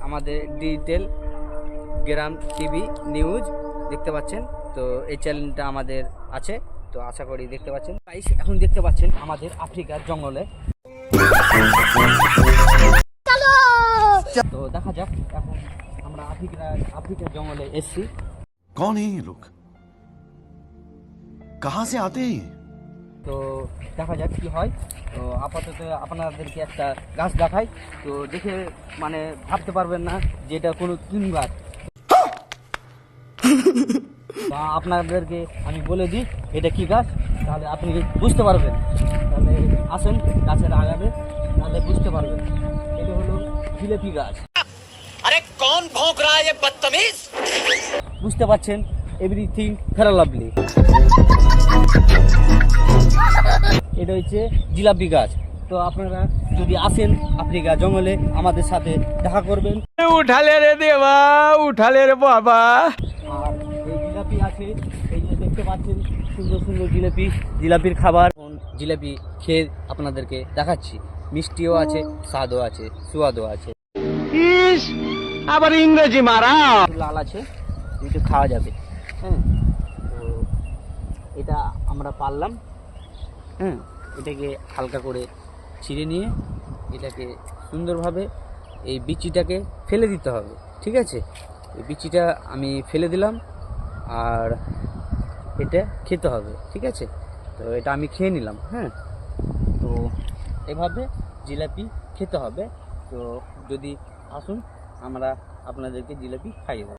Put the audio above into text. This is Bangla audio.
আমাদের ডিজিটাল গ্রাম টিভি নিউজ দেখতে পাচ্ছেন। তো এই চ্যানেলটা আমাদের আছে, তো আশা করি দেখতে পাচ্ছেন। গাইস, এখন দেখতে পাচ্ছেন আমাদের আফ্রিকার জঙ্গলে। তো দেখা যাক, এখন আমরা আফ্রিকার জঙ্গলে এসেছি। कौन है ये लोग? कहां से आते हैं? তো দেখা যাক কি হয়। তো আপাতত আপনাদেরকে একটা গাছ দেখাই, তো দেখে মানে ভাবতে পারবেন না যে এটা কোনো তিন গাছ। বা আপনাদেরকে আমি বলে দিই এটা কি গাছ, তাহলে আপনি বুঝতে পারবেন। তাহলে আসেন গাছের আগাবে, তাহলে বুঝতে পারবেন। এটা হলো জিলেপি গাছ। अरे कौन भौंक रहा है ये बदतमीज? বুঝতে পারছেন, এভরিথিং ফেরা লাভলি। এটা হচ্ছে জিলাপি গাছ। তো আপনারা যদি আসেন আফ্রিকা জঙ্গলে, আমাদের সাথে দেখা করবেন। উঠালে রে দেবা, উঠালে রে বাবা। আর এই জিলাপি আছে, এই যে দেখতে পাচ্ছেন সুন্দর সুন্দর জিলাপির খাবার। জিলাপি খেয়ে আপনাদেরকে দেখাচ্ছি। মিষ্টিও আছে, স্বাদও আছে, সুয়াদও আছে। ইস, আবার ইংরেজি মারা। লাল আছে, একটু খাওয়া যাবে। হ্যাঁ, তো এটা আমরা পারলাম। হ্যাঁ, এটাকে হালকা করে ছিঁড়ে নিয়ে এটাকে সুন্দরভাবে এই বিচিটাকে ফেলে দিতে হবে। ঠিক আছে, এই বিচিটা আমি ফেলে দিলাম, আর এটা খেতে হবে। ঠিক আছে, তো এটা আমি খেয়ে নিলাম। হ্যাঁ, তো এভাবে জিলাপি খেতে হবে। তো যদি আসুন, আমরা আপনাদেরকে জিলাপি খাইয়ে দেব।